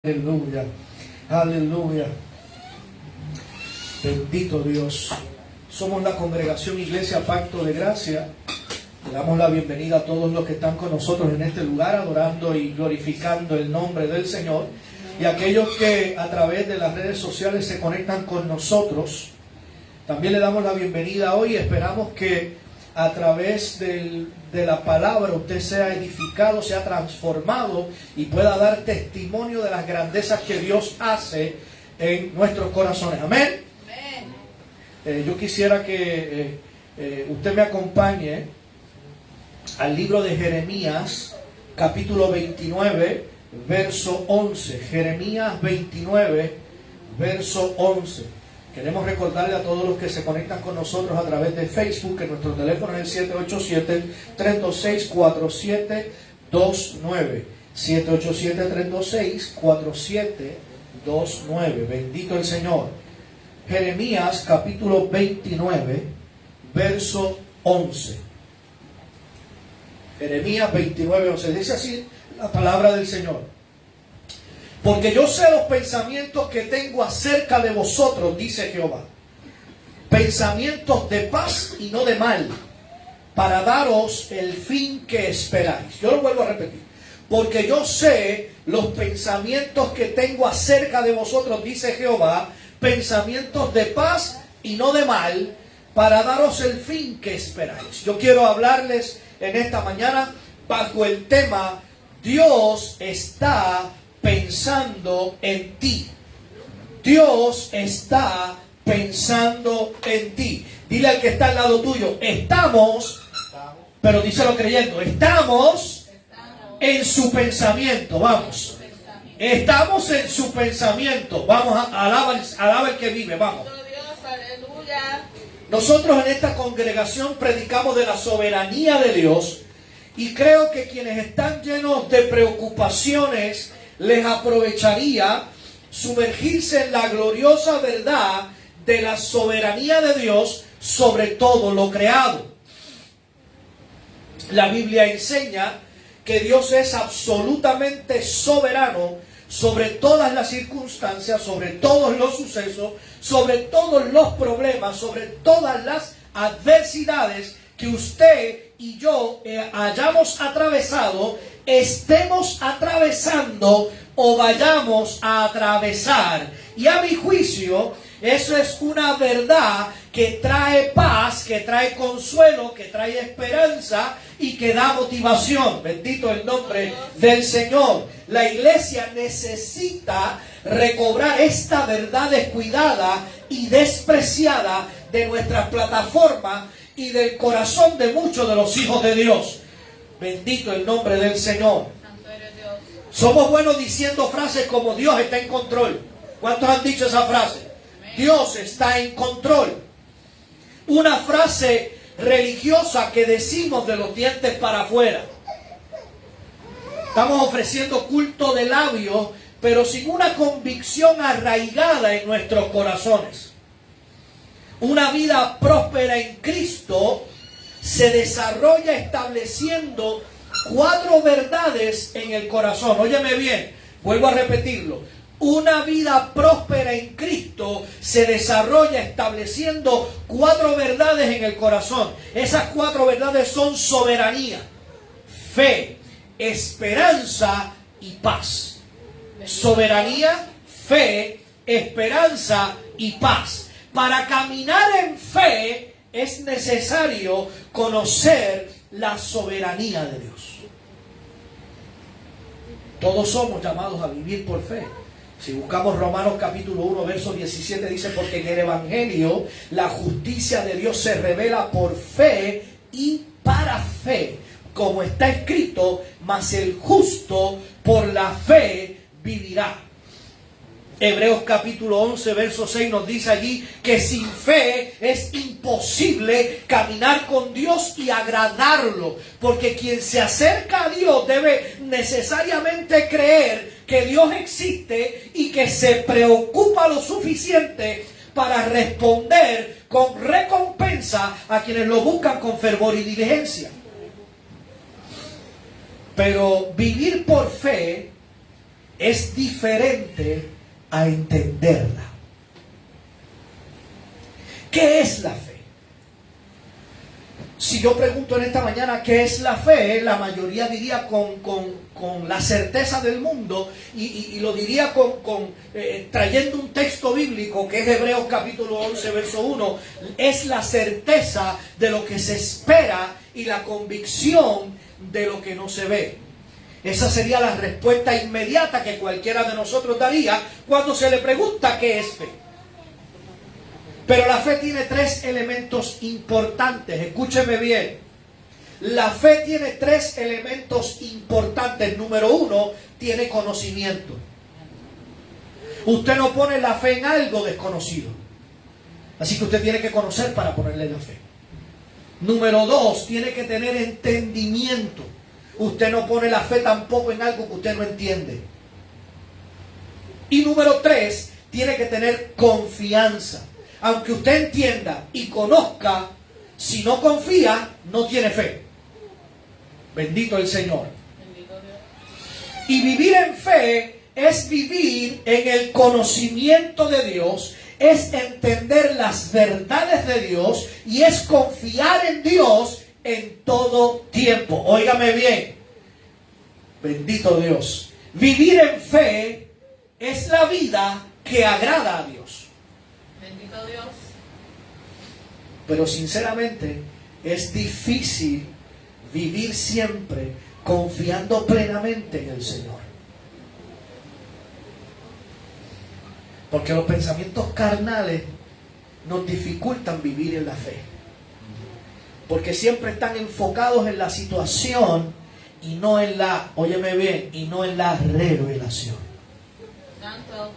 Aleluya, aleluya. Bendito Dios. Somos la congregación Iglesia Pacto de Gracia. Le damos la bienvenida a todos los que están con nosotros en este lugar, adorando y glorificando el nombre del Señor. Y aquellos que a través de las redes sociales se conectan con nosotros, también le damos la bienvenida hoy. Esperamos que a través de la palabra usted sea edificado, sea transformado y pueda dar testimonio de las grandezas que Dios hace en nuestros corazones. Amén. Yo quisiera que usted me acompañe al libro de Jeremías, capítulo 29, verso 11. Jeremías 29, verso 11. Queremos recordarle a todos los que se conectan con nosotros a través de Facebook que nuestro teléfono es el 787-326-4729. 787-326-4729. Bendito el Señor. Jeremías capítulo 29, verso 11. Jeremías 29, 11. Dice así la palabra del Señor. Porque yo sé los pensamientos que tengo acerca de vosotros, dice Jehová. Pensamientos de paz y no de mal, para daros el fin que esperáis. Yo lo vuelvo a repetir. Porque yo sé los pensamientos que tengo acerca de vosotros, dice Jehová. Pensamientos de paz y no de mal, para daros el fin que esperáis. Yo quiero hablarles en esta mañana bajo el tema: Dios está pensando en ti. Dios está pensando en ti. Dile al que está al lado tuyo: estamos, pero díselo creyendo, estamos en su pensamiento. Vamos. Estamos en su pensamiento. Vamos, alaba el que vive. Vamos. Nosotros en esta congregación predicamos de la soberanía de Dios, y creo que quienes están llenos de preocupaciones les aprovecharía sumergirse en la gloriosa verdad de la soberanía de Dios sobre todo lo creado. La Biblia enseña que Dios es absolutamente soberano sobre todas las circunstancias, sobre todos los sucesos, sobre todos los problemas, sobre todas las adversidades que usted y yo hayamos atravesado, estemos atravesando o vayamos a atravesar. Y a mi juicio, eso es una verdad que trae paz, que trae consuelo, que trae esperanza y que da motivación. Bendito el nombre del Señor. La iglesia necesita recobrar esta verdad descuidada y despreciada de nuestras plataformas y del corazón de muchos de los hijos de Dios. Bendito el nombre del Señor. Somos buenos diciendo frases como Dios está en control. ¿Cuántos han dicho esa frase? Dios está en control. Una frase religiosa que decimos de los dientes para afuera. Estamos ofreciendo culto de labios, pero sin una convicción arraigada en nuestros corazones. Una vida próspera en Cristo se desarrolla estableciendo 4 verdades en el corazón. Óyeme bien, vuelvo a repetirlo. Una vida próspera en Cristo se desarrolla estableciendo 4 verdades en el corazón. Esas 4 verdades son soberanía, fe, esperanza y paz. Soberanía, fe, esperanza y paz. Para caminar en fe es necesario conocer la soberanía de Dios. Todos somos llamados a vivir por fe. Si buscamos Romanos capítulo 1, verso 17, dice: porque en el Evangelio la justicia de Dios se revela por fe y para fe, como está escrito: mas el justo por la fe vivirá. Hebreos capítulo 11, verso 6 nos dice allí que sin fe es imposible caminar con Dios y agradarlo, porque quien se acerca a Dios debe necesariamente creer que Dios existe y que se preocupa lo suficiente para responder con recompensa a quienes lo buscan con fervor y diligencia. Pero vivir por fe es diferente a entenderla. ¿Qué es la fe? Si yo pregunto en esta mañana qué es la fe, la mayoría diría con la certeza del mundo y lo diría trayendo un texto bíblico que es Hebreos capítulo 11 verso 1. Es la certeza de lo que se espera y la convicción de lo que no se ve. Esa sería la respuesta inmediata que cualquiera de nosotros daría cuando se le pregunta qué es fe. Pero la fe tiene tres elementos importantes. Escúcheme bien. La fe tiene tres elementos importantes. Número uno, tiene conocimiento. Usted no pone la fe en algo desconocido. Así que usted tiene que conocer para ponerle la fe. Número dos, tiene que tener entendimiento. Usted no pone la fe tampoco en algo que usted no entiende. Y número tres, tiene que tener confianza. Aunque usted entienda y conozca, si no confía, no tiene fe. Bendito el Señor. Y vivir en fe es vivir en el conocimiento de Dios, es entender las verdades de Dios y es confiar en Dios en todo tiempo. Óigame bien. Bendito Dios. Vivir en fe es la vida que agrada a Dios. Bendito Dios. Pero sinceramente es difícil vivir siempre confiando plenamente en el Señor. Porque los pensamientos carnales nos dificultan vivir en la fe. Porque siempre están enfocados en la situación y no en la, óyeme bien, y no en la revelación. Santo.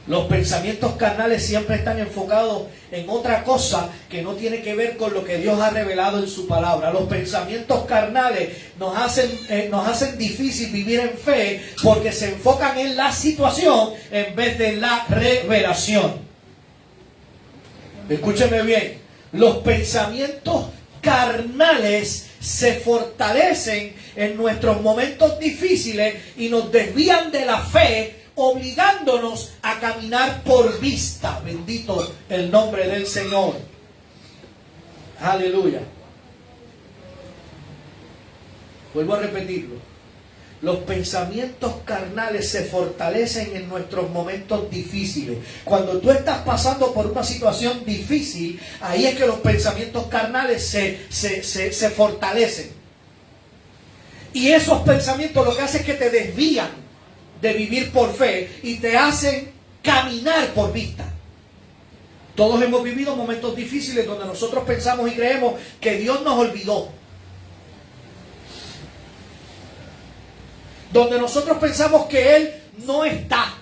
Los pensamientos carnales siempre están enfocados en otra cosa que no tiene que ver con lo que Dios ha revelado en su palabra. Los pensamientos carnales nos hacen difícil vivir en fe porque se enfocan en la situación en vez de la revelación. Escúcheme bien. Los pensamientos carnales se fortalecen en nuestros momentos difíciles y nos desvían de la fe, obligándonos a caminar por vista. Bendito el nombre del Señor. Aleluya. Vuelvo a repetirlo. Los pensamientos carnales se fortalecen en nuestros momentos difíciles. Cuando tú estás pasando por una situación difícil, ahí es que los pensamientos carnales se fortalecen. Y esos pensamientos lo que hacen es que te desvían de vivir por fe y te hacen caminar por vista. Todos hemos vivido momentos difíciles donde nosotros pensamos y creemos que Dios nos olvidó. Donde nosotros pensamos que Él no está.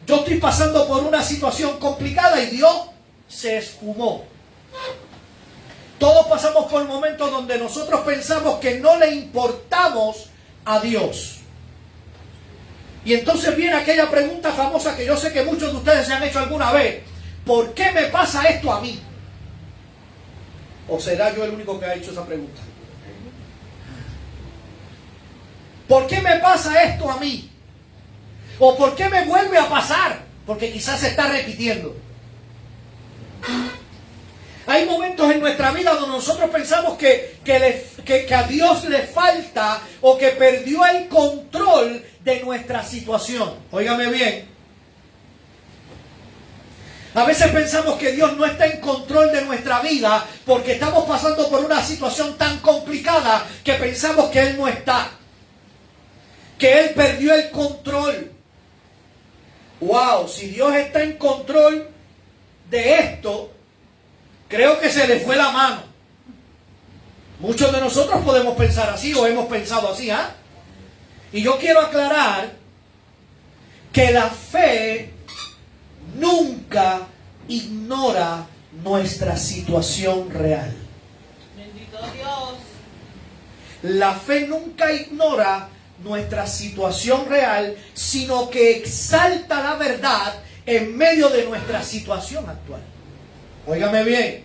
Yo estoy pasando por una situación complicada y Dios se esfumó. Todos pasamos por momentos donde nosotros pensamos que no le importamos a Dios. Y entonces viene aquella pregunta famosa que yo sé que muchos de ustedes se han hecho alguna vez. ¿Por qué me pasa esto a mí? ¿O será yo el único que ha hecho esa pregunta? ¿Por qué me pasa esto a mí? ¿O por qué me vuelve a pasar? Porque quizás se está repitiendo. Hay momentos en nuestra vida donde nosotros pensamos que a Dios le falta o que perdió el control de nuestra situación. Óigame bien. A veces pensamos que Dios no está en control de nuestra vida porque estamos pasando por una situación tan complicada que pensamos que Él no está. Que Él perdió el control. Wow, si Dios está en control de esto, creo que se le fue la mano. Muchos de nosotros podemos pensar así o hemos pensado así, ¿ah? Y yo quiero aclarar que la fe nunca ignora nuestra situación real. Bendito Dios. La fe nunca ignora nuestra situación real, sino que exalta la verdad en medio de nuestra situación actual. Óigame bien.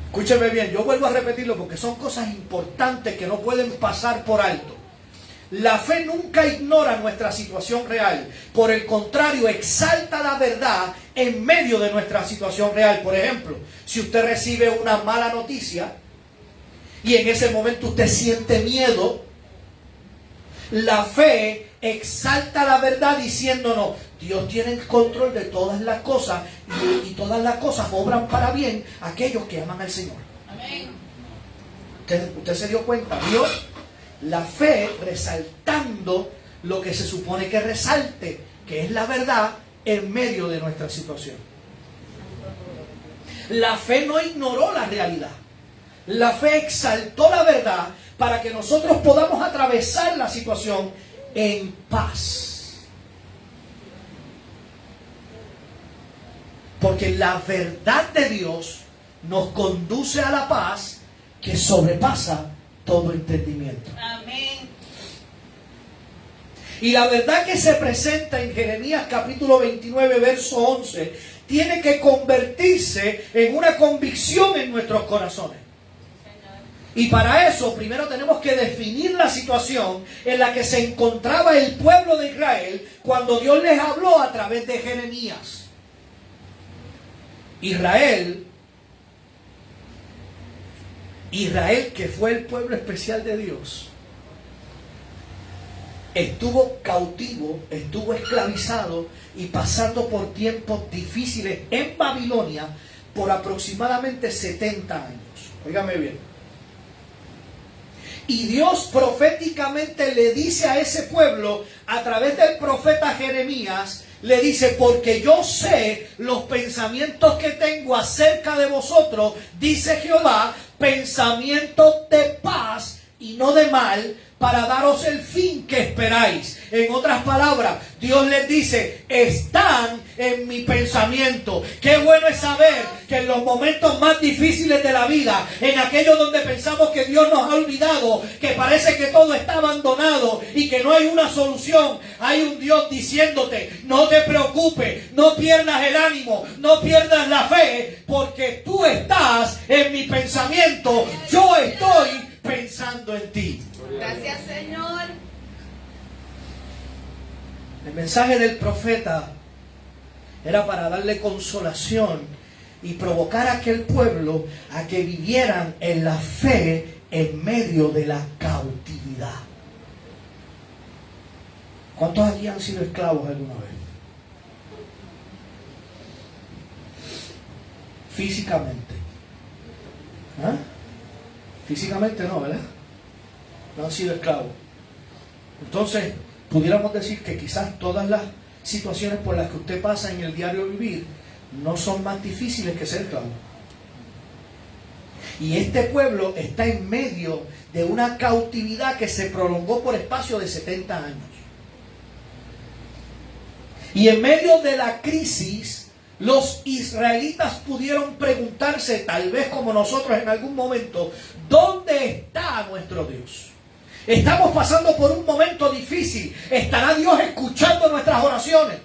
Escúcheme bien, yo vuelvo a repetirlo porque son cosas importantes que no pueden pasar por alto. La fe nunca ignora nuestra situación real. Por el contrario, exalta la verdad en medio de nuestra situación real. Por ejemplo, si usted recibe una mala noticia y en ese momento usted siente miedo, la fe exalta la verdad diciéndonos: Dios tiene el control de todas las cosas y todas las cosas obran para bien a aquellos que aman al Señor. Amén. ¿Usted se dio cuenta? Dios, la fe resaltando lo que se supone que resalte, que es la verdad en medio de nuestra situación. La fe no ignoró la realidad. La fe exaltó la verdad para que nosotros podamos atravesar la situación en paz. Porque la verdad de Dios nos conduce a la paz que sobrepasa todo entendimiento. Amén. Y la verdad que se presenta en Jeremías capítulo 29, verso 11, tiene que convertirse en una convicción en nuestros corazones. Y para eso primero tenemos que definir la situación en la que se encontraba el pueblo de Israel cuando Dios les habló a través de Jeremías. Israel, que fue el pueblo especial de Dios, estuvo cautivo, estuvo esclavizado y pasando por tiempos difíciles en Babilonia por aproximadamente 70 años. Óigame bien. Y Dios proféticamente le dice a ese pueblo, a través del profeta Jeremías, le dice: porque yo sé los pensamientos que tengo acerca de vosotros, dice Jehová, pensamientos de paz y no de mal, para daros el fin que esperáis. En otras palabras, Dios les dice: están en mi pensamiento. Qué bueno es saber que en los momentos más difíciles de la vida, en aquellos donde pensamos que Dios nos ha olvidado, que parece que todo está abandonado y que no hay una solución, hay un Dios diciéndote: no te preocupes, no pierdas el ánimo, no pierdas la fe, porque tú estás en mi pensamiento. Yo estoy pensando en ti. Gracias, Señor. El mensaje del profeta era para darle consolación y provocar a aquel pueblo a que vivieran en la fe en medio de la cautividad. ¿Cuántos aquí han sido esclavos alguna vez? Físicamente. ¿Ah? Físicamente no, ¿verdad? No han sido esclavos. Entonces, pudiéramos decir que quizás todas las situaciones por las que usted pasa en el diario vivir no son más difíciles que ser esclavo. Y este pueblo está en medio de una cautividad que se prolongó por espacio de 70 años. Y en medio de la crisis, los israelitas pudieron preguntarse, tal vez como nosotros en algún momento: ¿dónde está nuestro Dios? Estamos pasando por un momento difícil. ¿Estará Dios escuchando nuestras oraciones?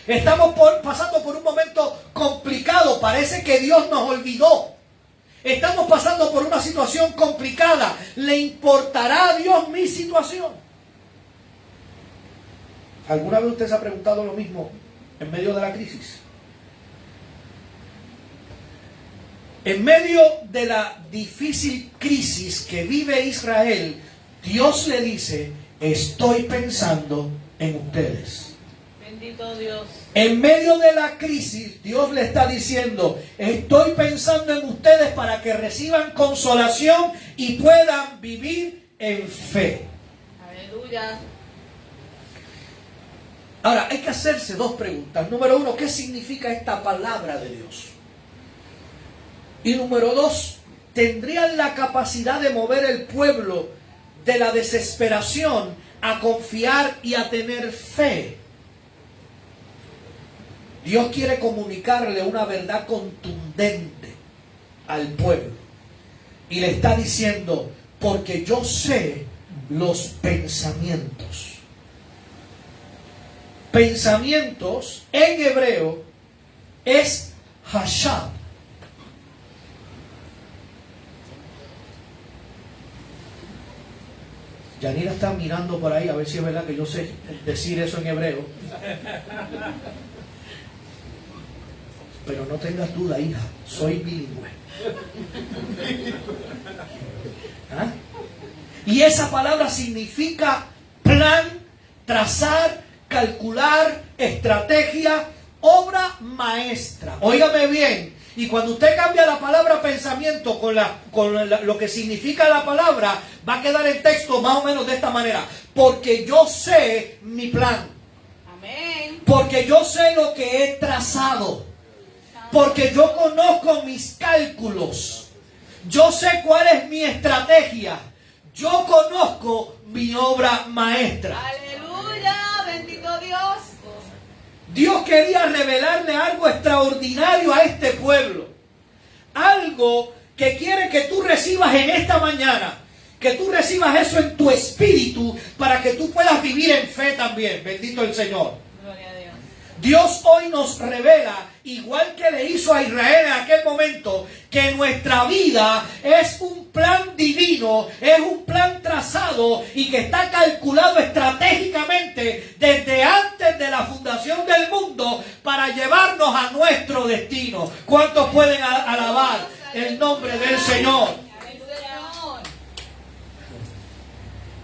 Estamos pasando por un momento complicado. Parece que Dios nos olvidó. Estamos pasando por una situación complicada. ¿Le importará a Dios mi situación? ¿Alguna vez usted se ha preguntado lo mismo en medio de la crisis? En medio de la difícil crisis que vive Israel, Dios le dice: estoy pensando en ustedes. Bendito Dios. En medio de la crisis, Dios le está diciendo: estoy pensando en ustedes para que reciban consolación y puedan vivir en fe. Aleluya. Ahora, hay que hacerse dos preguntas. Número uno, ¿qué significa esta palabra de Dios? Y número dos, ¿tendrían la capacidad de mover el pueblo de la desesperación a confiar y a tener fe? Dios quiere comunicarle una verdad contundente al pueblo. Y le está diciendo: porque yo sé los pensamientos. Pensamientos en hebreo es hashab. Yanira está mirando por ahí a ver si es verdad que yo sé decir eso en hebreo. Pero no tengas duda, hija, soy bilingüe. ¿Ah? Y esa palabra significa plan, trazar, calcular, estrategia, obra maestra. Óigame bien. Y cuando usted cambia la palabra pensamiento con lo que significa la palabra, va a quedar el texto más o menos de esta manera. Porque yo sé mi plan. Amén. Porque yo sé lo que he trazado. Porque yo conozco mis cálculos. Yo sé cuál es mi estrategia. Yo conozco mi obra maestra. Aleluya, bendito Dios. Dios quería revelarle algo extraordinario a este pueblo. Algo que quiere que tú recibas en esta mañana. Que tú recibas eso en tu espíritu para que tú puedas vivir en fe también. Bendito el Señor. Gloria a Dios. Dios hoy nos revela, igual que le hizo a Israel en aquel momento, que nuestra vida es un plan divino, es un plan trazado y que está calculado estratégicamente desde antes de la fundación del mundo para llevarnos a nuestro destino. ¿Cuántos pueden alabar el nombre del Señor?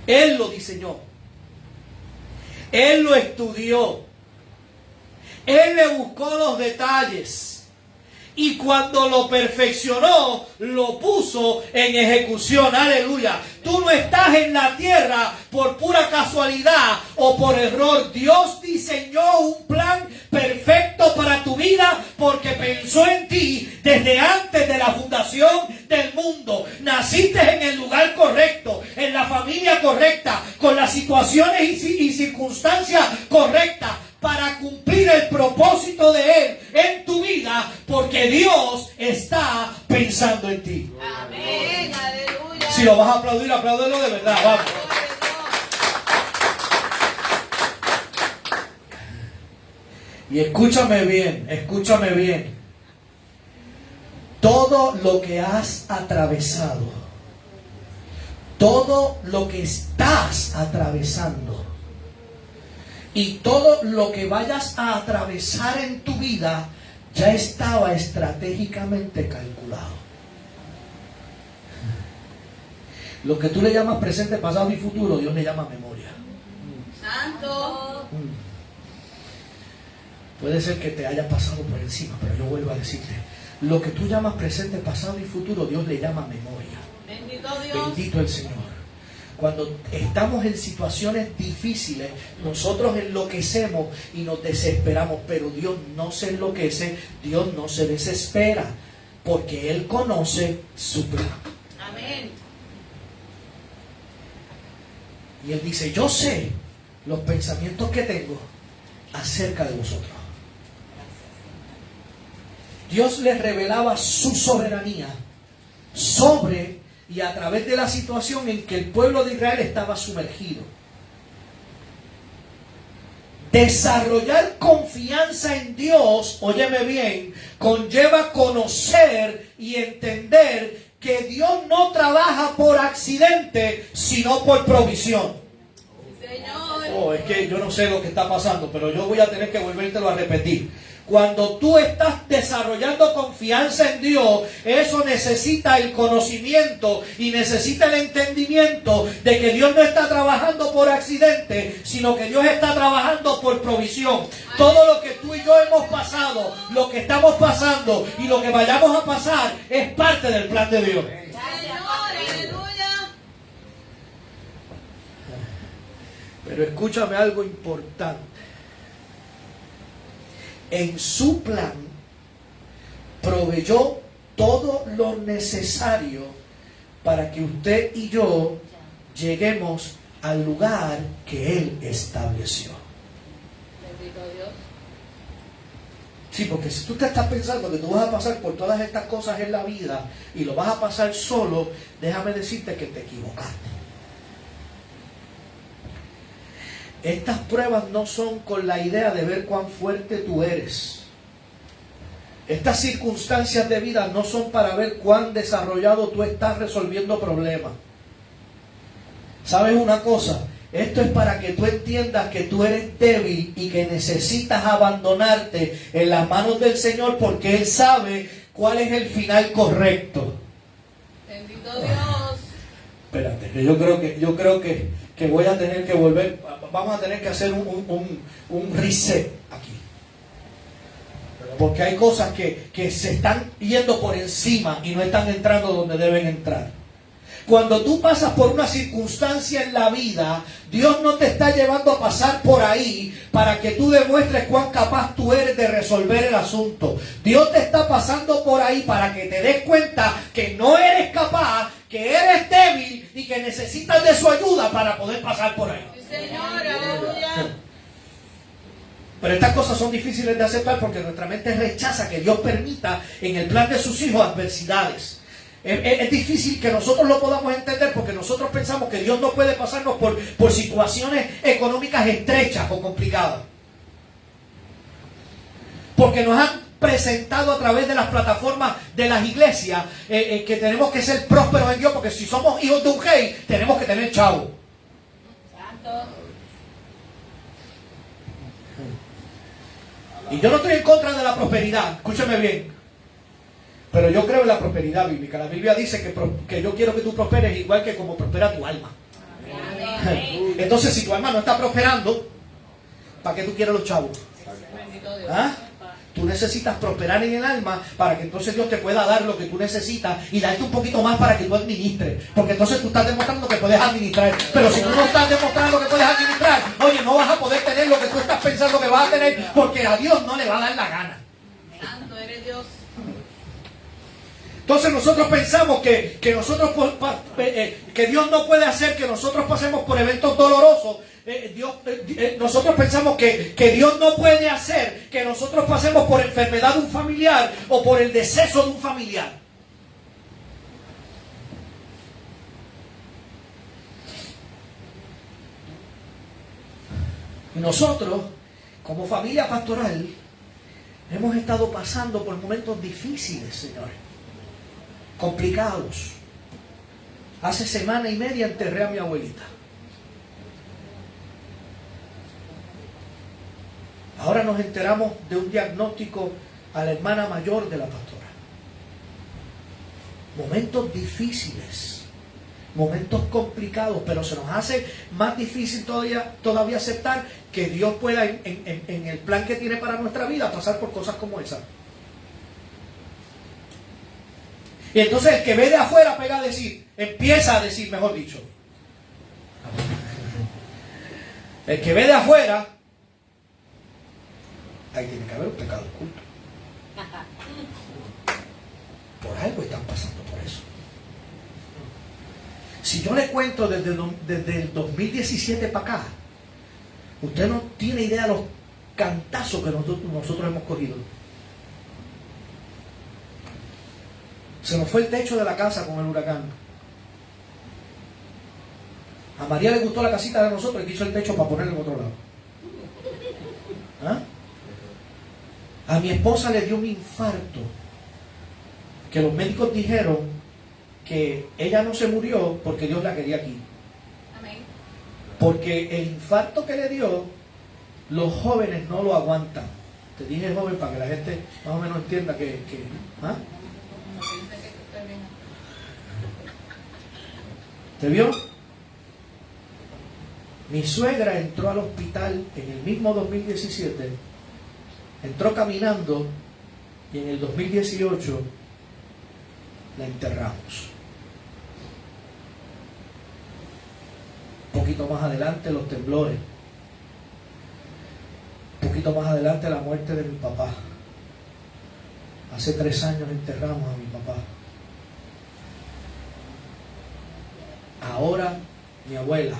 Él lo diseñó. Él lo estudió. Él le buscó los detalles y cuando lo perfeccionó, lo puso en ejecución. Aleluya. Tú no estás en la tierra por pura casualidad o por error. Dios diseñó un plan perfecto para tu vida porque pensó en ti desde antes de la fundación del mundo. Naciste en el lugar correcto, en la familia correcta, con las situaciones y circunstancias correctas, para cumplir el propósito de Él en tu vida, porque Dios está pensando en ti. Amén, aleluya. Si lo vas a aplaudir, apláudelo de verdad, vamos. Y escúchame bien, escúchame bien. Todo lo que has atravesado, todo lo que estás atravesando, y todo lo que vayas a atravesar en tu vida ya estaba estratégicamente calculado. Lo que tú le llamas presente, pasado y futuro, Dios le llama memoria. Santo. Puede ser que te haya pasado por encima, pero yo vuelvo a decirte, lo que tú llamas presente, pasado y futuro, Dios le llama memoria. Bendito Dios. Bendito el Señor. Cuando estamos en situaciones difíciles, nosotros enloquecemos y nos desesperamos, pero Dios no se enloquece, Dios no se desespera, porque Él conoce su plan. Amén. Y Él dice, yo sé los pensamientos que tengo acerca de vosotros. Dios les revelaba su soberanía sobre y a través de la situación en que el pueblo de Israel estaba sumergido. Desarrollar confianza en Dios, óyeme bien, conlleva conocer y entender que Dios no trabaja por accidente, sino por provisión. Señor. Oh, es que yo no sé lo que está pasando, pero yo voy a tener que volvértelo a repetir. Cuando tú estás desarrollando confianza en Dios, eso necesita el conocimiento y necesita el entendimiento de que Dios no está trabajando por accidente, sino que Dios está trabajando por provisión. Todo lo que tú y yo hemos pasado, lo que estamos pasando y lo que vayamos a pasar es parte del plan de Dios. Pero escúchame algo importante. En su plan proveyó todo lo necesario para que usted y yo lleguemos al lugar que Él estableció. Bendito Dios. Sí, porque si tú te estás pensando que tú vas a pasar por todas estas cosas en la vida y lo vas a pasar solo, déjame decirte que te equivocaste. Estas pruebas no son con la idea de ver cuán fuerte tú eres. Estas circunstancias de vida no son para ver cuán desarrollado tú estás resolviendo problemas. ¿Sabes una cosa? Esto es para que tú entiendas que tú eres débil y que necesitas abandonarte en las manos del Señor, porque Él sabe cuál es el final correcto. Bendito Dios. Espérate, que yo creo que voy a tener que volver. Vamos a tener que hacer un reset aquí. Porque hay cosas que se están yendo por encima y no están entrando donde deben entrar. Cuando tú pasas por una circunstancia en la vida, Dios no te está llevando a pasar por ahí para que tú demuestres cuán capaz tú eres de resolver el asunto. Dios te está pasando por ahí para que te des cuenta que no eres capaz, que eres débil y que necesitas de su ayuda para poder pasar por ahí. Sí, Señor, aleluya. Pero estas cosas son difíciles de aceptar porque nuestra mente rechaza que Dios permita en el plan de sus hijos adversidades. Es difícil que nosotros lo podamos entender porque nosotros pensamos que Dios no puede pasarnos por situaciones económicas estrechas o complicadas. Porque nos han presentado a través de las plataformas de las iglesias que tenemos que ser prósperos en Dios, porque si somos hijos de un rey tenemos que tener chavo. Santo. Y yo no estoy en contra de la prosperidad, escúchame bien. Pero yo creo en la prosperidad bíblica. La Biblia dice que yo quiero que tú prosperes igual que como prospera tu alma. Amén. Entonces, si tu alma no está prosperando, ¿para qué tú quieres los chavos? Bendito Dios. ¿Ah? Tú necesitas prosperar en el alma para que entonces Dios te pueda dar lo que tú necesitas y darte un poquito más para que tú administres. Porque entonces tú estás demostrando que puedes administrar. Pero si tú no estás demostrando que puedes administrar, oye, no vas a poder tener lo que tú estás pensando que vas a tener, porque a Dios no le va a dar la gana. Santo eres Dios. Entonces nosotros pensamos que Dios no puede hacer que nosotros pasemos por eventos dolorosos. Nosotros pensamos que Dios no puede hacer que nosotros pasemos por enfermedad de un familiar o por el deceso de un familiar. Y nosotros, como familia pastoral, hemos estado pasando por momentos difíciles, señores. Complicados. Hace semana y media enterré a mi abuelita. Ahora nos enteramos de un diagnóstico a la hermana mayor de la pastora. Momentos difíciles, momentos complicados, pero se nos hace más difícil todavía aceptar que Dios pueda en el plan que tiene para nuestra vida pasar por cosas como esa. Y entonces el que ve de afuera empieza a decir, mejor dicho. El que ve de afuera, ahí tiene que haber un pecado oculto. Por algo están pasando por eso. Si yo le cuento desde el 2017 para acá, usted no tiene idea de los cantazos que nosotros hemos cogido. Se nos fue el techo de la casa con el huracán. A María le gustó la casita de nosotros y quiso el techo para ponerlo en otro lado. ¿Ah? A mi esposa le dio un infarto que los médicos dijeron que ella no se murió porque Dios la quería aquí. Amén. Porque el infarto que le dio, los jóvenes no lo aguantan. Te dije joven para que la gente más o menos entienda que ¿ah? ¿Te vio? Mi suegra entró al hospital en el mismo 2017, entró caminando y en el 2018 la enterramos. Un poquito más adelante los temblores. Un poquito más adelante la muerte de mi papá. Hace 3 años enterramos a mi papá. Ahora mi abuela,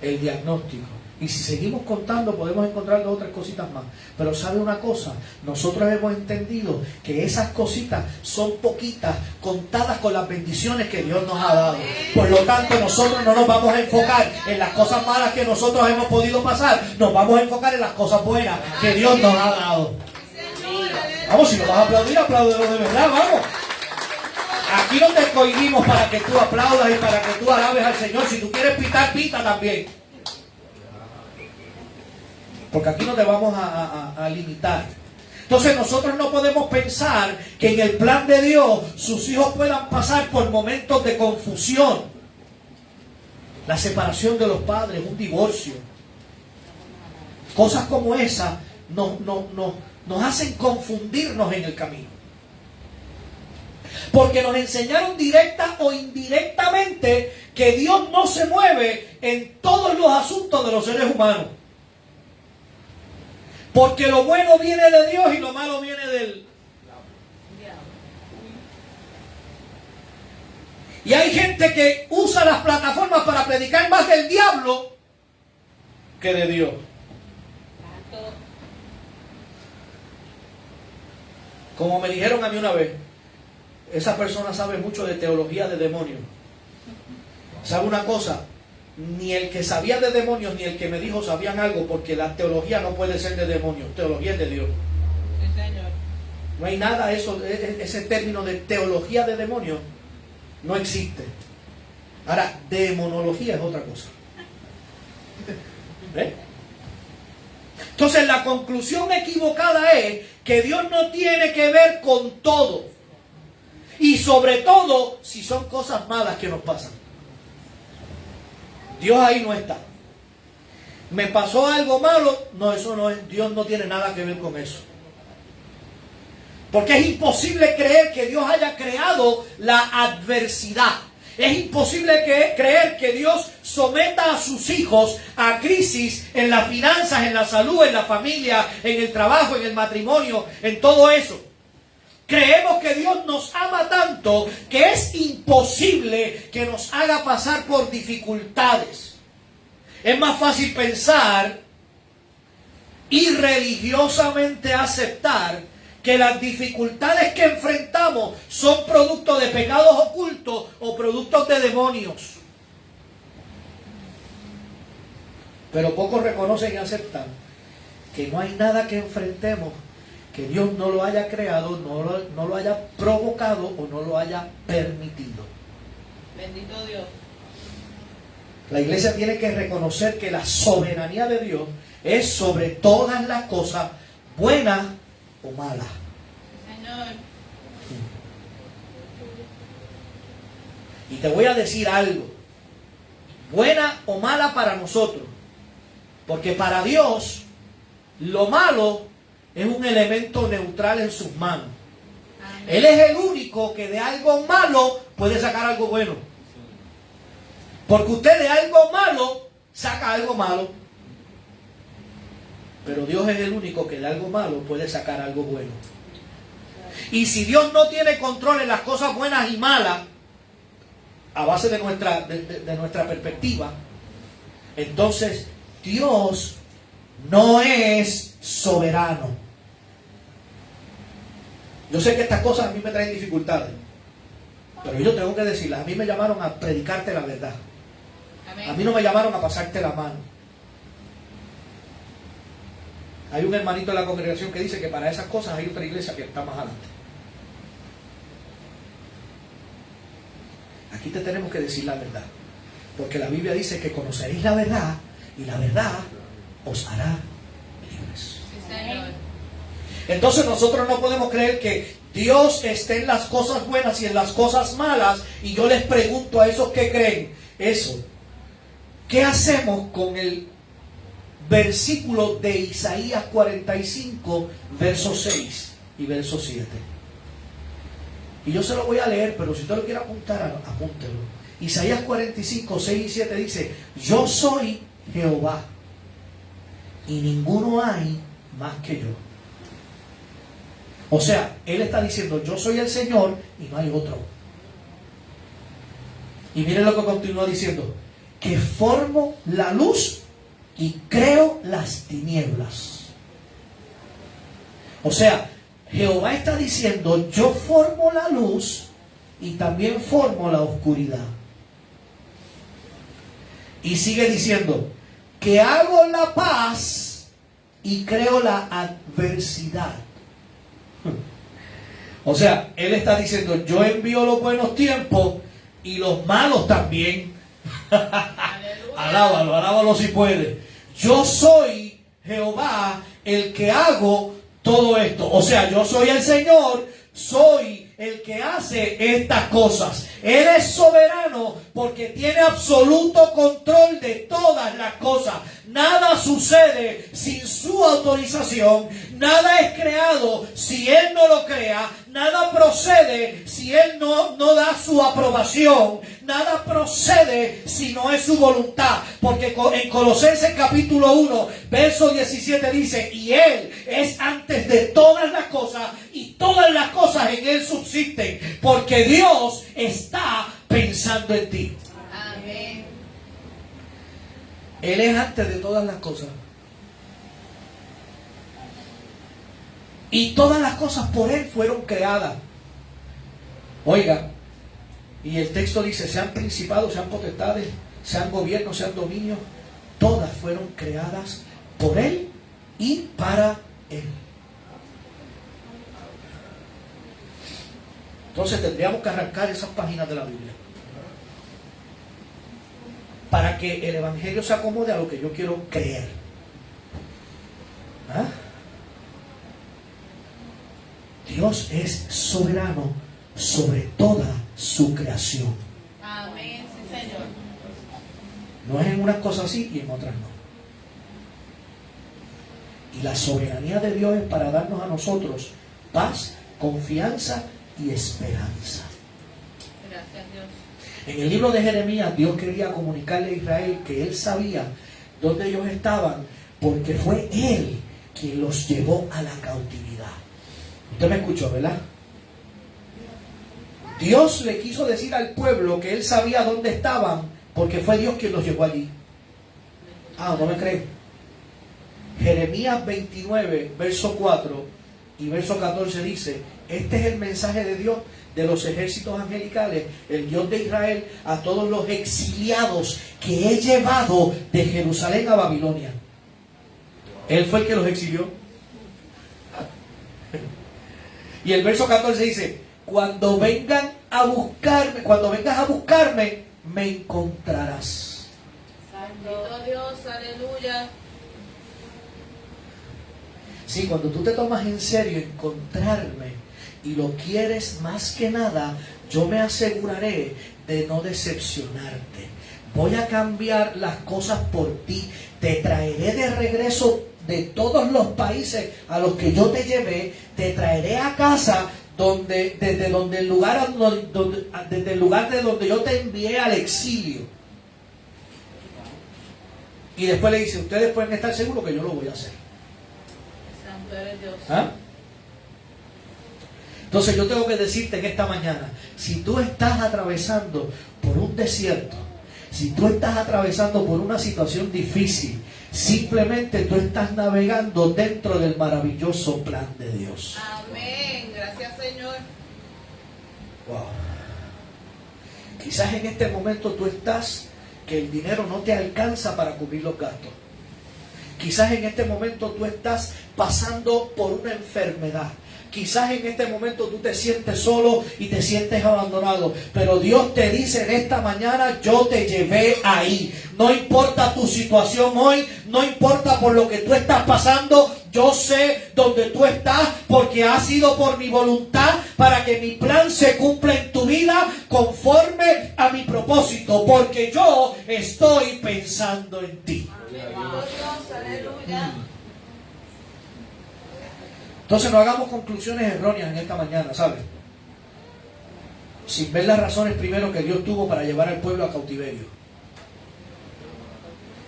el diagnóstico. Y si seguimos contando podemos encontrar 2 o 3 cositas más. Pero ¿sabe una cosa? Nosotros hemos entendido que esas cositas son poquitas contadas con las bendiciones que Dios nos ha dado. Por lo tanto, nosotros no nos vamos a enfocar en las cosas malas que nosotros hemos podido pasar. Nos vamos a enfocar en las cosas buenas que Dios nos ha dado. Vamos, si nos vas a aplaudir, apláudelo de verdad, vamos. Aquí no te cohibimos para que tú aplaudas y para que tú alabes al Señor. Si tú quieres pitar, pita también. Porque aquí no te vamos a limitar. Entonces nosotros no podemos pensar que en el plan de Dios sus hijos puedan pasar por momentos de confusión. La separación de los padres, un divorcio. Cosas como esas nos hacen confundirnos en el camino. Porque nos enseñaron directa o indirectamente que Dios no se mueve en todos los asuntos de los seres humanos. Porque lo bueno viene de Dios y lo malo viene del... Y hay gente que usa las plataformas para predicar más del diablo que de Dios. Como me dijeron a mí una vez, esa persona sabe mucho de teología de demonios. ¿Sabe una cosa? Ni el que sabía de demonios ni el que me dijo sabían algo, porque la teología no puede ser de demonios, teología es de Dios. Sí, Señor. No hay nada, ese término de teología de demonios no existe. Ahora, demonología es otra cosa. ¿Ves? Entonces la conclusión equivocada es que Dios no tiene que ver con todo. Y sobre todo si son cosas malas que nos pasan. Dios ahí no está. ¿Me pasó algo malo? No, eso no es. Dios no tiene nada que ver con eso. Porque es imposible creer que Dios haya creado la adversidad. Es imposible creer que Dios someta a sus hijos a crisis en las finanzas, en la salud, en la familia, en el trabajo, en el matrimonio, en todo eso. Creemos que Dios nos ama tanto que es imposible que nos haga pasar por dificultades. Es más fácil pensar y religiosamente aceptar que las dificultades que enfrentamos son producto de pecados ocultos o productos de demonios. Pero pocos reconocen y aceptan que no hay nada que enfrentemos que Dios no lo haya creado, no lo haya provocado o no lo haya permitido. Bendito Dios. La iglesia tiene que reconocer que la soberanía de Dios es sobre todas las cosas, buenas o malas. Señor. Y te voy a decir algo, buena o mala para nosotros, porque para Dios lo malo es un elemento neutral en sus manos. Amén. Él es el único que de algo malo puede sacar algo bueno. Porque usted de algo malo saca algo malo. Pero Dios es el único que de algo malo puede sacar algo bueno. Y si Dios no tiene control en las cosas buenas y malas, a base de nuestra perspectiva, entonces Dios no es soberano. Yo sé que estas cosas a mí me traen dificultades, pero yo tengo que decirlas. A mí me llamaron a predicarte la verdad. Amén. A mí no me llamaron a pasarte la mano. Hay un hermanito de la congregación que dice que para esas cosas hay otra iglesia que está más adelante. Aquí te tenemos que decir la verdad, porque la Biblia dice que conoceréis la verdad y la verdad os hará libres. Sí, Señor. Entonces nosotros no podemos creer que Dios esté en las cosas buenas y en las cosas malas. Y yo les pregunto a esos que creen eso, ¿qué hacemos con el versículo de Isaías 45, verso 6 y verso 7? Y yo se lo voy a leer, pero si usted lo quiere apuntar, apúntelo. Isaías 45, 6 y 7 dice: yo soy Jehová y ninguno hay más que yo. O sea, Él está diciendo: yo soy el Señor y no hay otro. Y miren lo que continúa diciendo: que formo la luz y creo las tinieblas. O sea, Jehová está diciendo: yo formo la luz y también formo la oscuridad. Y sigue diciendo: que hago la paz y creo la adversidad. O sea, Él está diciendo, yo envío los buenos tiempos y los malos también. Alábalo, alábalo si puede. Yo soy Jehová el que hago todo esto. O sea, yo soy el Señor, soy el que hace estas cosas. Él es soberano porque tiene absoluto control de todas las cosas. Nada sucede sin su autorización. Nada es creado si Él no lo crea. Nada procede si Él no da su aprobación. Nada procede si no es su voluntad. Porque en Colosenses capítulo 1, verso 17 dice, y Él es antes de todas las cosas y todas las cosas en Él subsisten. Porque Dios está pensando en ti. Amén. Él es antes de todas las cosas. Y todas las cosas por Él fueron creadas. Oiga, y el texto dice, sean principados, sean potestades, sean gobiernos, sean dominios, todas fueron creadas por Él y para Él. Entonces tendríamos que arrancar esas páginas de la Biblia para que el Evangelio se acomode a lo que yo quiero creer. ¿Ah? Dios es soberano sobre toda su creación. Amén, sí, Señor. No es en unas cosas así y en otras no. Y la soberanía de Dios es para darnos a nosotros paz, confianza y esperanza. Gracias, Dios. En el libro de Jeremías, Dios quería comunicarle a Israel que Él sabía dónde ellos estaban, porque fue Él quien los llevó a la cautividad. Usted me escuchó, ¿verdad? Dios le quiso decir al pueblo que Él sabía dónde estaban, porque fue Dios quien los llevó allí. Ah, ¿no me creen? Jeremías 29, verso 4 y verso 14 dice, este es el mensaje de Dios de los ejércitos angelicales, el Dios de Israel, a todos los exiliados que he llevado de Jerusalén a Babilonia. Él fue el que los exilió. Y el verso 14 dice, cuando vengas a buscarme, me encontrarás. Santo Dios, aleluya. Sí, cuando tú te tomas en serio encontrarme y lo quieres más que nada, yo me aseguraré de no decepcionarte. Voy a cambiar las cosas por ti. Te traeré de regreso de todos los países a los que yo te llevé. Te traeré a casa desde el lugar de donde yo te envié al exilio. Y después le dice, ustedes pueden estar seguros que yo lo voy a hacer. Santo eres Dios. ¿Ah? Entonces yo tengo que decirte en esta mañana, si tú estás atravesando por un desierto, si tú estás atravesando por una situación difícil, simplemente tú estás navegando dentro del maravilloso plan de Dios. Amén. Gracias, Señor. Wow. Quizás en este momento tú estás que el dinero no te alcanza para cubrir los gastos. Quizás en este momento tú estás pasando por una enfermedad. Quizás en este momento tú te sientes solo y te sientes abandonado. Pero Dios te dice en esta mañana, yo te llevé ahí. No importa tu situación hoy, no importa por lo que tú estás pasando. Yo sé dónde tú estás porque ha sido por mi voluntad para que mi plan se cumpla en tu vida conforme a mi propósito. Porque yo estoy pensando en ti. Bendito Dios, aleluya. Entonces no hagamos conclusiones erróneas en esta mañana, ¿sabes? Sin ver las razones primero que Dios tuvo para llevar al pueblo a cautiverio.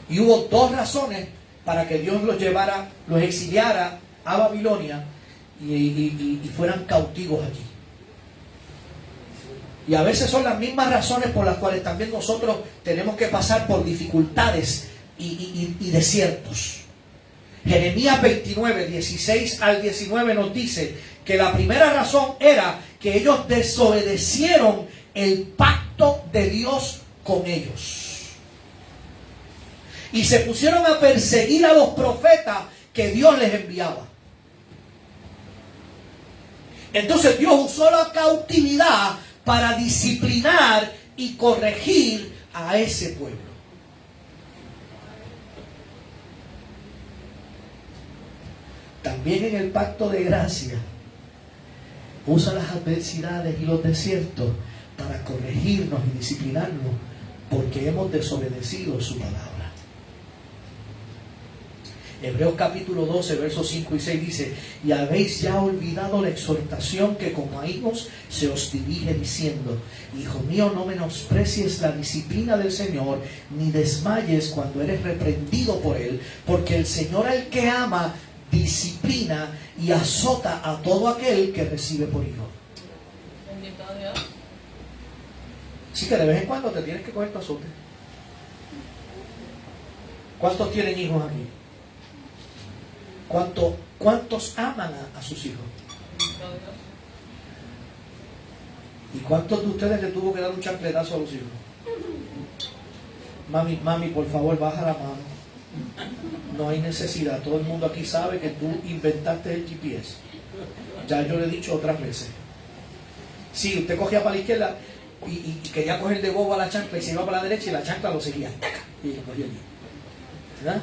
Y hubo dos razones para que Dios los llevara, los exiliara a Babilonia y fueran cautivos allí. Y a veces son las mismas razones por las cuales también nosotros tenemos que pasar por dificultades y desiertos. Jeremías 29, 16 al 19 nos dice que la primera razón era que ellos desobedecieron el pacto de Dios con ellos. Y se pusieron a perseguir a los profetas que Dios les enviaba. Entonces Dios usó la cautividad para disciplinar y corregir a ese pueblo. También en el pacto de gracia usa las adversidades y los desiertos para corregirnos y disciplinarnos porque hemos desobedecido su palabra. Hebreos capítulo 12, versos 5 y 6 dice: y habéis ya olvidado la exhortación que como a hijos se os dirige diciendo: hijo mío, no menosprecies la disciplina del Señor, ni desmayes cuando eres reprendido por Él, porque el Señor al que ama disciplina y azota a todo aquel que recibe por hijo. Bendito Dios. Así que de vez en cuando te tienes que coger tu azote. ¿Cuántos tienen hijos aquí? ¿Cuántos aman a sus hijos? Bendito Dios. ¿Y cuántos de ustedes le tuvo que dar un chancletazo a los hijos? Mami, por favor, baja la mano. No hay necesidad. Todo el mundo aquí sabe que tú inventaste el GPS. Ya yo le he dicho otras veces. Sí, usted cogía para la izquierda y quería coger de bobo a la chancla y se iba para la derecha y la chancla lo seguía. Y lo cogía allí. ¿Verdad?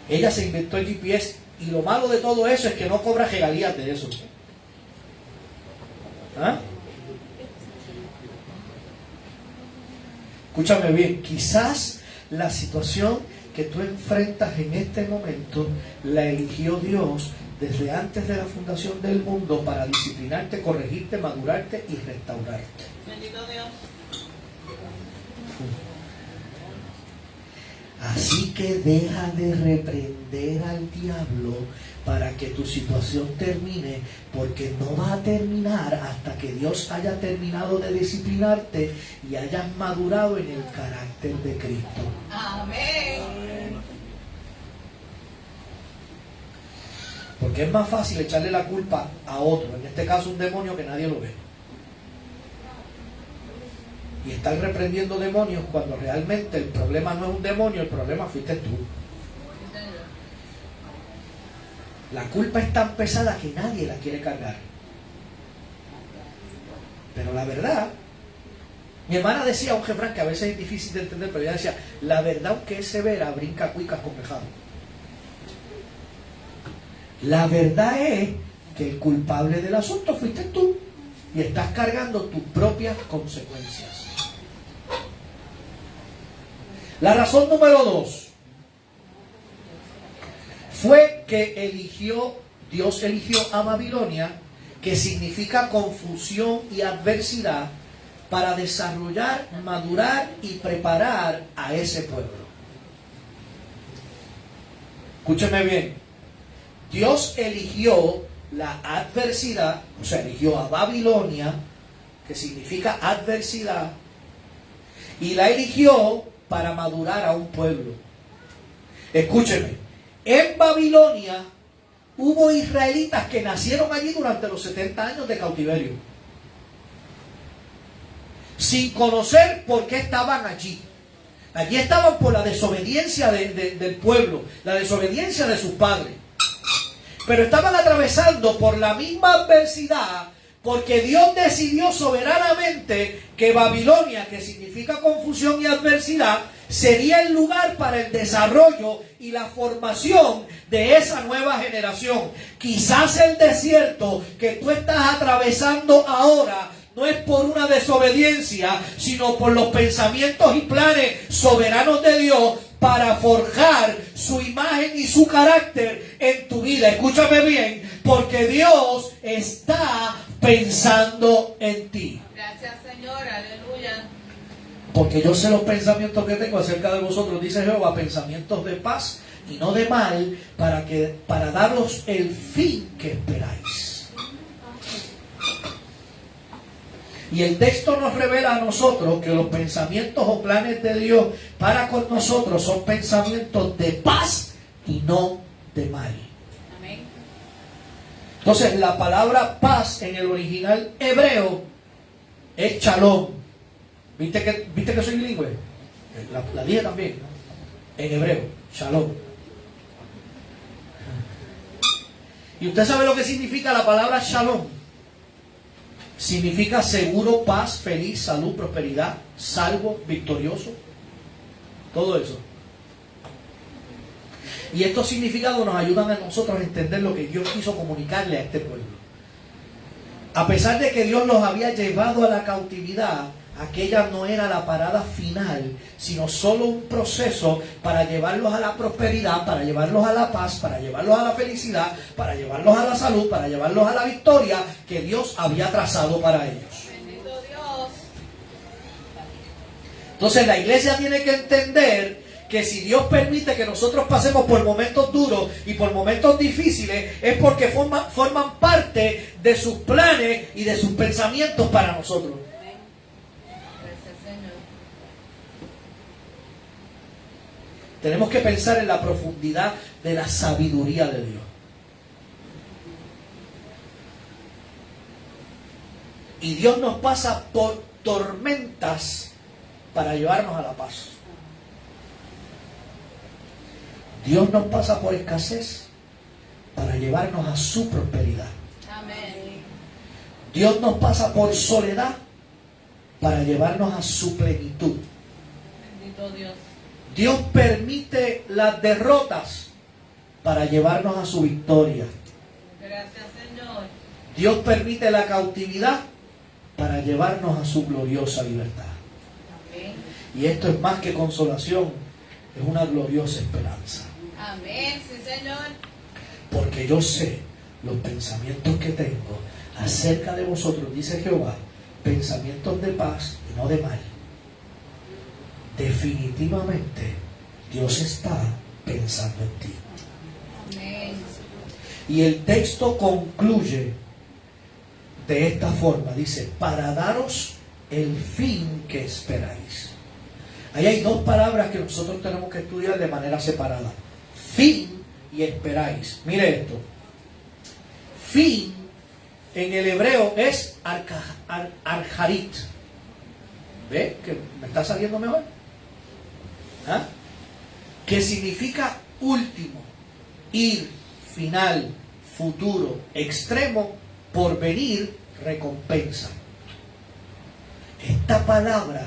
Ella se inventó el GPS y lo malo de todo eso es que no cobra regalías de eso. ¿Ah? Escúchame bien, quizás la situación que tú enfrentas en este momento la eligió Dios desde antes de la fundación del mundo para disciplinarte, corregirte, madurarte y restaurarte. Bendito Dios. Así que deja de reprender al diablo para que tu situación termine, porque no va a terminar hasta que Dios haya terminado de disciplinarte y hayas madurado en el carácter de Cristo. Amén. Porque es más fácil echarle la culpa a otro, en este caso un demonio que nadie lo ve. Y estar reprendiendo demonios cuando realmente el problema no es un demonio, el problema fuiste tú. La culpa es tan pesada que nadie la quiere cargar. Pero la verdad, mi hermana decía un refrán que a veces es difícil de entender, pero ella decía: la verdad, aunque es severa, brinca cuicas con quejado. La verdad es que el culpable del asunto fuiste tú y estás cargando tus propias consecuencias. La razón número 2 fue que Dios eligió a Babilonia, que significa confusión y adversidad, para desarrollar, madurar y preparar a ese pueblo. Escúcheme bien. Dios eligió la adversidad, o sea, eligió a Babilonia, que significa adversidad, y la eligió para madurar a un pueblo. Escúcheme, en Babilonia hubo israelitas que nacieron allí durante los 70 años de cautiverio, sin conocer por qué estaban allí. Allí estaban por la desobediencia del pueblo, la desobediencia de sus padres. Pero estaban atravesando por la misma adversidad, porque Dios decidió soberanamente que Babilonia, que significa confusión y adversidad, sería el lugar para el desarrollo y la formación de esa nueva generación. Quizás el desierto que tú estás atravesando ahora no es por una desobediencia, sino por los pensamientos y planes soberanos de Dios para forjar su imagen y su carácter en tu vida. Escúchame bien, porque Dios está pensando en ti. Gracias, Señor. Aleluya. Porque yo sé los pensamientos que tengo acerca de vosotros, dice Jehová, pensamientos de paz y no de mal, para daros el fin que esperáis. Y el texto nos revela a nosotros que los pensamientos o planes de Dios para con nosotros son pensamientos de paz y no de mal. Amén. Entonces la palabra paz en el original hebreo es shalom. ¿Viste que soy bilingüe? La dije también, ¿no? En hebreo, shalom. ¿Y usted sabe lo que significa la palabra shalom? Significa seguro, paz, feliz, salud, prosperidad, salvo, victorioso. Todo eso. Y estos significados nos ayudan a nosotros a entender lo que Dios quiso comunicarle a este pueblo. A pesar de que Dios los había llevado a la cautividad, aquella no era la parada final, sino solo un proceso para llevarlos a la prosperidad, para llevarlos a la paz, para llevarlos a la felicidad, para llevarlos a la salud, para llevarlos a la victoria que Dios había trazado para ellos. Bendito Dios. Entonces la iglesia tiene que entender que si Dios permite que nosotros pasemos por momentos duros y por momentos difíciles, es porque forman parte de sus planes y de sus pensamientos para nosotros. Gracias, Señor. Tenemos que pensar en la profundidad de la sabiduría de Dios. Y Dios nos pasa por tormentas para llevarnos a la paz. Dios nos pasa por escasez para llevarnos a su prosperidad. Amén. Dios nos pasa por soledad para llevarnos a su plenitud. Bendito Dios. Dios permite las derrotas para llevarnos a su victoria. Gracias, Señor. Dios permite la cautividad para llevarnos a su gloriosa libertad. Amén. Y esto es más que consolación, es una gloriosa esperanza. Amén, sí, Señor. Porque yo sé los pensamientos que tengo acerca de vosotros, dice Jehová, pensamientos de paz y no de mal. Definitivamente Dios está pensando en ti. Amén. Y el texto concluye de esta forma, dice, para daros el fin que esperáis. Ahí hay dos palabras que nosotros tenemos que estudiar de manera separada. Fin y esperáis. Mire esto. Fin en el hebreo es arharit. ¿Ve? Que me está saliendo mejor. ¿Ah? Que significa último, ir, final, futuro, extremo, porvenir, recompensa. Esta palabra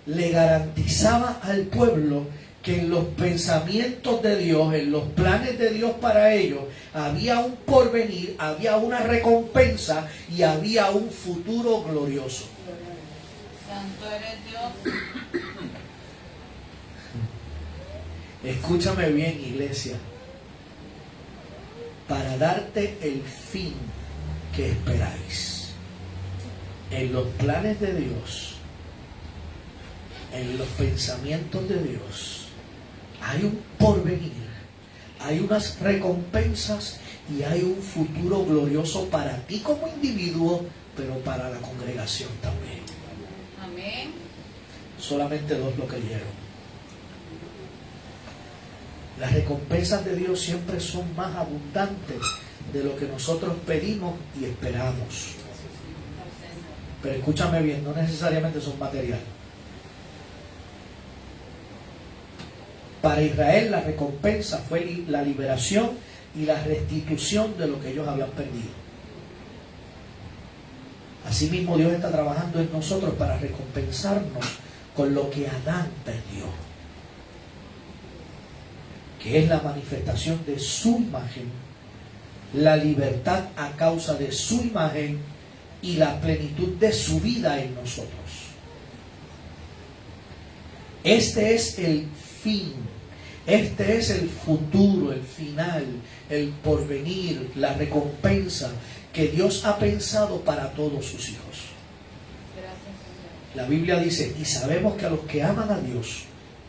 le garantizaba al pueblo que en los pensamientos de Dios, en los planes de Dios para ellos, había un porvenir, había una recompensa y había un futuro glorioso. Santo eres Dios. Escúchame bien, iglesia. Para darte el fin que esperáis, en los planes de Dios, en los pensamientos de Dios, hay un porvenir, hay unas recompensas y hay un futuro glorioso para ti como individuo, pero para la congregación también. Amén. Solamente dos lo creyeron. Las recompensas de Dios siempre son más abundantes de lo que nosotros pedimos y esperamos. Pero escúchame bien, no necesariamente son materiales. Para Israel la recompensa fue la liberación y la restitución de lo que ellos habían perdido. Asimismo, Dios está trabajando en nosotros para recompensarnos con lo que Adán perdió, que es la manifestación de su imagen, la libertad a causa de su imagen y la plenitud de su vida en nosotros. Este es el fin, este es el futuro, el final, el porvenir, la recompensa que Dios ha pensado para todos sus hijos. Gracias, Señor. La Biblia dice, y sabemos que a los que aman a Dios,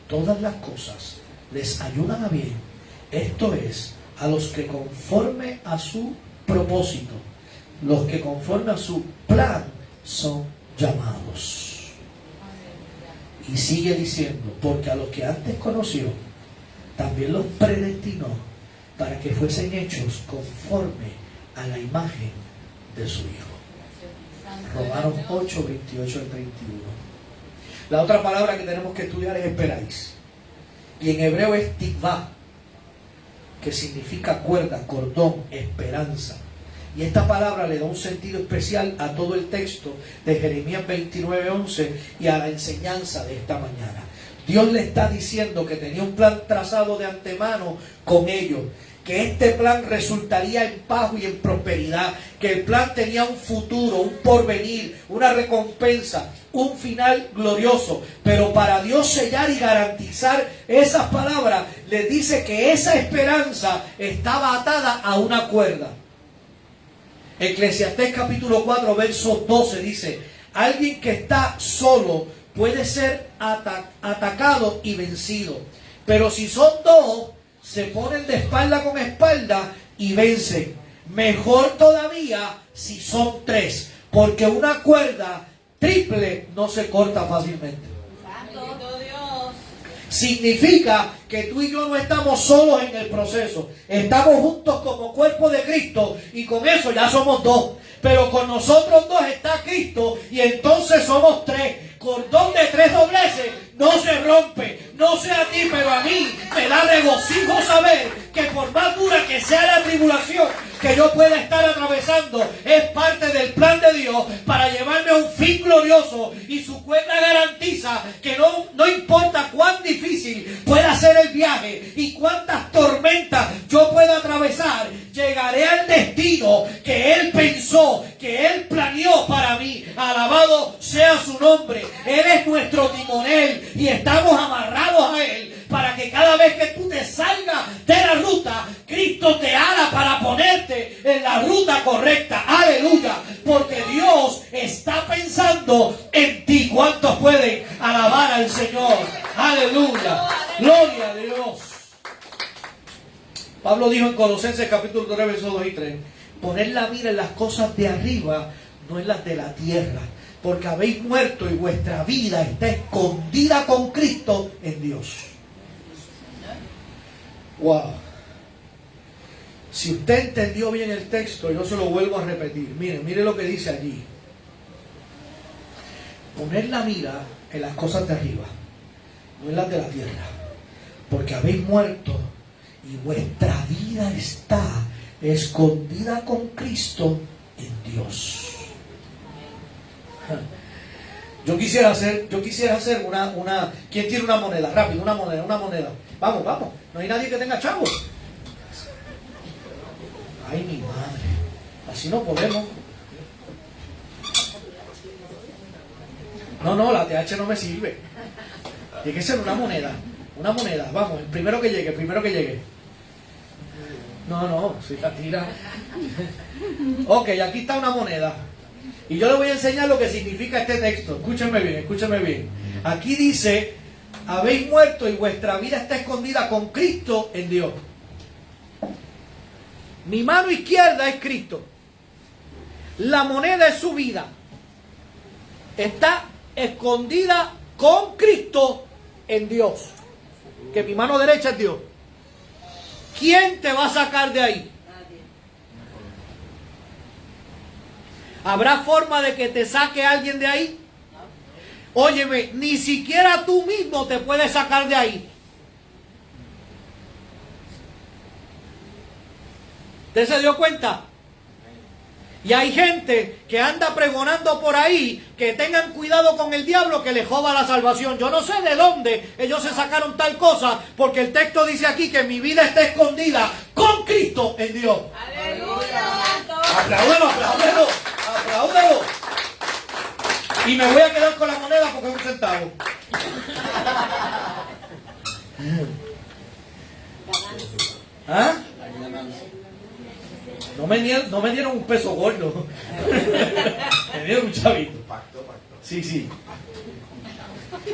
todas las cosas les ayudan a bien. Esto es, a los que conforme a su propósito, los que conforme a su plan son llamados. Y sigue diciendo, porque a los que antes conoció, también los predestinó para que fuesen hechos conforme a la imagen de su Hijo. Romanos 8, 28 al 31. La otra palabra que tenemos que estudiar es esperáis. Y en hebreo es tikvah. que significa cuerda, cordón, esperanza. Y esta palabra le da un sentido especial a todo el texto de Jeremías 29:11 y a la enseñanza de esta mañana. Dios le está diciendo que tenía un plan trazado de antemano con ellos, que este plan resultaría en paz y en prosperidad, que el plan tenía un futuro, un porvenir, una recompensa, un final glorioso. Pero para Dios sellar y garantizar esas palabras, le dice que esa esperanza estaba atada a una cuerda. Eclesiastés capítulo 4 verso 12 dice: alguien que está solo puede ser atacado y vencido, pero si son dos, se ponen de espalda con espalda y vencen. Mejor todavía si son tres, porque una cuerda triple no se corta fácilmente. Bendito Dios. Significa que tú y yo no estamos solos en el proceso. Estamos juntos como cuerpo de Cristo y con eso ya somos dos. Pero con nosotros dos está Cristo y entonces somos tres. Cordón de tres dobleces no se rompe. No sé a ti, pero a mí me da regocijo saber que por más dura que sea la tribulación que yo pueda estar atravesando, es parte del plan de Dios para llevarme a un fin glorioso. Y su cuerda garantiza que no importa cuán difícil pueda ser el viaje y cuántas tormentas yo pueda atravesar, llegaré al destino que Él pensó, que Él planeó para mí. Alabado sea su nombre. Él es nuestro timonel y estamos amarrados a Él para que cada vez que tú te salgas de la ruta, Cristo te ala para ponerte en la ruta correcta. Aleluya. Porque Dios está pensando en ti. ¿Cuántos pueden alabar al Señor? Aleluya. Gloria a Dios. Pablo dijo en Colosenses capítulo 3 versos 2 y 3: poner la mira en las cosas de arriba, no en las de la tierra, porque habéis muerto y vuestra vida está escondida con Cristo en Dios. Wow. Si usted entendió bien el texto, yo se lo vuelvo a repetir. Mire lo que dice allí. Poner la mira en las cosas de arriba, no en las de la tierra, porque habéis muerto y vuestra vida está escondida con Cristo en Dios. Yo quisiera hacer una. ¿Quién tiene una moneda? Rápido, una moneda. Vamos. No hay nadie que tenga chavos. Ay, mi madre. Así no podemos. No, la TH no me sirve. Tiene que ser una moneda. Vamos, el primero que llegue. No, si la tira. Ok, aquí está una moneda. Y yo le voy a enseñar lo que significa este texto. Escúchenme bien. Aquí dice: habéis muerto y vuestra vida está escondida con Cristo en Dios. Mi mano izquierda es Cristo. La moneda es su vida. Está escondida con Cristo en Dios. Que mi mano derecha es Dios. ¿Quién te va a sacar de ahí? ¿Habrá forma de que te saque alguien de ahí? Óyeme, ni siquiera tú mismo te puedes sacar de ahí. ¿Usted se dio cuenta? Y hay gente que anda pregonando por ahí que tengan cuidado con el diablo que le joda la salvación. Yo no sé de dónde ellos se sacaron tal cosa, porque el texto dice aquí que mi vida está escondida con Cristo en Dios. Aleluya. Apláudelo. Y me voy a quedar con la moneda porque es un centavo. ¿Ah? No me dieron un peso gordo. Me dieron un chavito. Sí.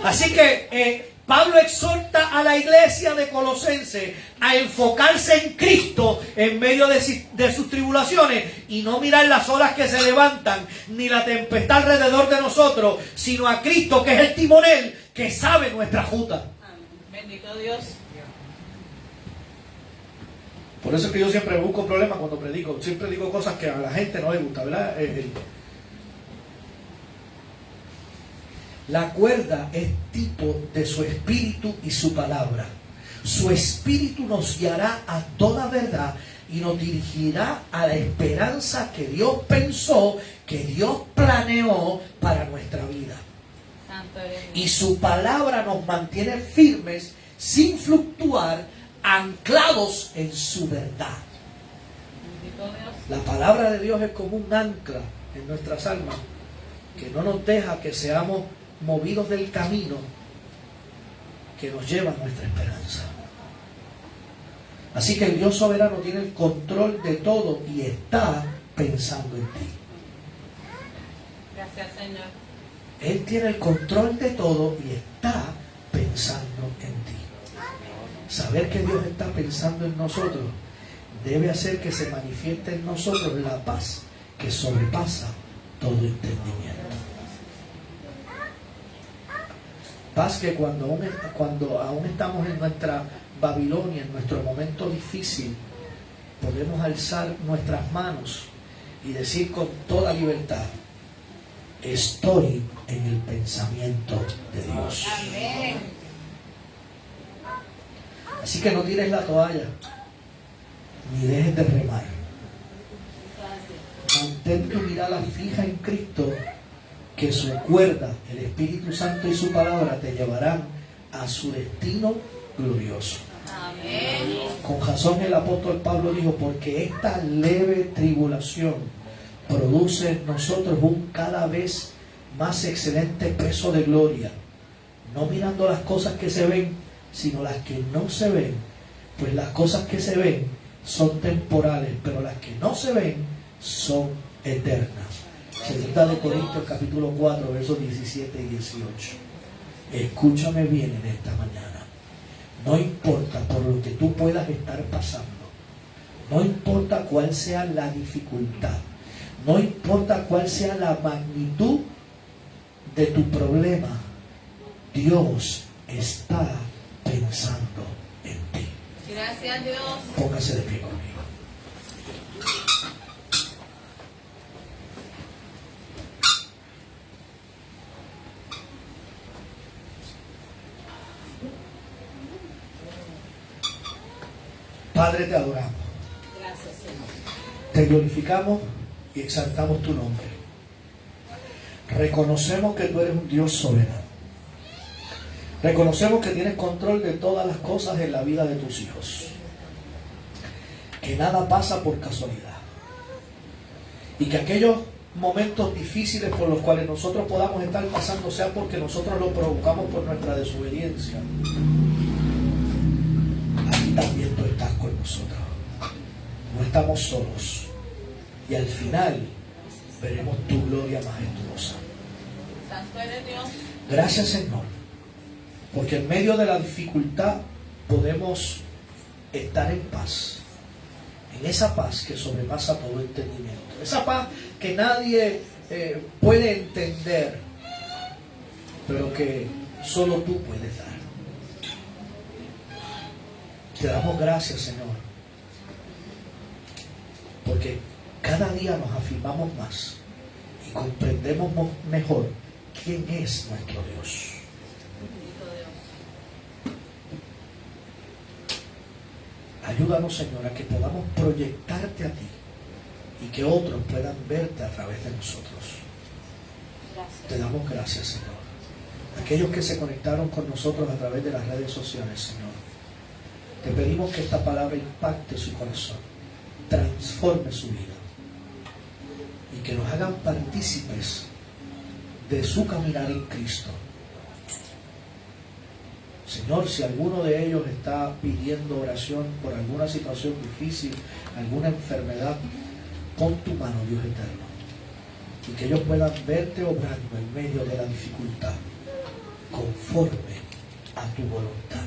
Así que Pablo exhorta a la iglesia de Colosenses a enfocarse en Cristo en medio de sus tribulaciones y no mirar las olas que se levantan ni la tempestad alrededor de nosotros, sino a Cristo, que es el timonel que sabe nuestra ruta. Bendito Dios. Por eso es que yo siempre busco problemas cuando predico. Siempre digo cosas que a la gente no le gusta, ¿verdad? La cuerda es tipo de su espíritu y su palabra. Su Espíritu nos guiará a toda verdad y nos dirigirá a la esperanza que Dios pensó, que Dios planeó para nuestra vida. Santo eres Dios. Y su palabra nos mantiene firmes, sin fluctuar, anclados en su verdad. Bendito Dios. La palabra de Dios es como un ancla en nuestras almas, que no nos deja que seamos movidos del camino que nos lleva a nuestra esperanza. Así que el Dios soberano tiene el control de todo y está pensando en ti. Gracias, Señor. Él tiene el control de todo y está pensando en ti. Saber que Dios está pensando en nosotros debe hacer que se manifieste en nosotros la paz que sobrepasa todo entendimiento. Paz que cuando aún estamos en nuestra Babilonia, en nuestro momento difícil, podemos alzar nuestras manos y decir con toda libertad: estoy en el pensamiento de Dios. Amén. Así que no tires la toalla, ni dejes de remar. Mantén tu mirada fija en Cristo, que su cuerda, el Espíritu Santo y su palabra te llevarán a su destino glorioso. Amén. Con razón el apóstol Pablo dijo: porque esta leve tribulación produce en nosotros un cada vez más excelente peso de gloria, no mirando las cosas que se ven, sino las que no se ven, pues las cosas que se ven son temporales, pero las que no se ven son eternas. Segunda de Corintios capítulo 4, versos 17 y 18. Escúchame bien en esta mañana. No importa por lo que tú puedas estar pasando, no importa cuál sea la dificultad, no importa cuál sea la magnitud de tu problema, Dios está pensando en ti. Gracias, Dios. Póngase de pie conmigo. Padre, te adoramos, Gracias, Señor. te glorificamos y exaltamos tu nombre. Reconocemos que tú eres un Dios soberano. Reconocemos que tienes control de todas las cosas en la vida de tus hijos. Que nada pasa por casualidad. Y que aquellos momentos difíciles por los cuales nosotros podamos estar pasando sea porque nosotros lo provocamos por nuestra desobediencia. Aquí también tú estás con nosotros. No estamos solos. Y al final veremos tu gloria majestuosa. Santo eres Dios. Gracias, Señor, porque en medio de la dificultad podemos estar en paz. En esa paz que sobrepasa todo entendimiento. Esa paz que nadie puede entender, pero que solo tú puedes dar. Te damos gracias, Señor, porque cada día nos afirmamos más y comprendemos mejor quién es nuestro Dios. Bendito Dios. Ayúdanos, Señor, a que podamos proyectarte a ti y que otros puedan verte a través de nosotros. Gracias. Te damos gracias, Señor. Aquellos que se conectaron con nosotros a través de las redes sociales, Señor, te pedimos que esta palabra impacte su corazón, transforme su vida y que nos hagan partícipes de su caminar en Cristo. Señor, si alguno de ellos está pidiendo oración por alguna situación difícil, alguna enfermedad, pon tu mano, Dios eterno, y que ellos puedan verte obrando en medio de la dificultad, conforme a tu voluntad.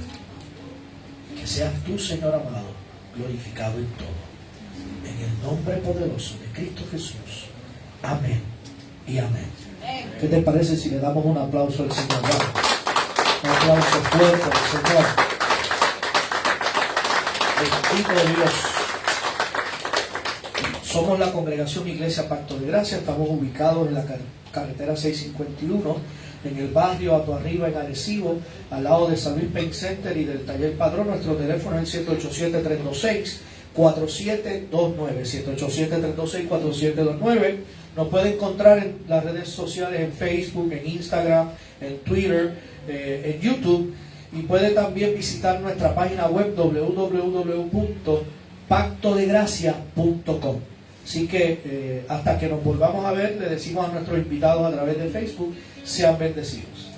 Y que seas tú, Señor amado, glorificado en todo. En el nombre poderoso de Cristo Jesús. Amén y amén. ¿Qué te parece si le damos un aplauso al Señor? Vamos. Un aplauso fuerte al Señor. Bendito Dios. Somos la congregación Iglesia Pacto de Gracia. Estamos ubicados en la carretera 651 en el barrio Ato Arriba en Arecibo, al lado de San Luis Pain Center y del Taller Padrón. Nuestro teléfono es el 787-326-4729, 787-326-4729. Nos puede encontrar en las redes sociales, en Facebook, en Instagram, en Twitter, en YouTube, y puede también visitar nuestra página web www.pactodegracia.com. Así que hasta que nos volvamos a ver, le decimos a nuestros invitados a través de Facebook, sean bendecidos.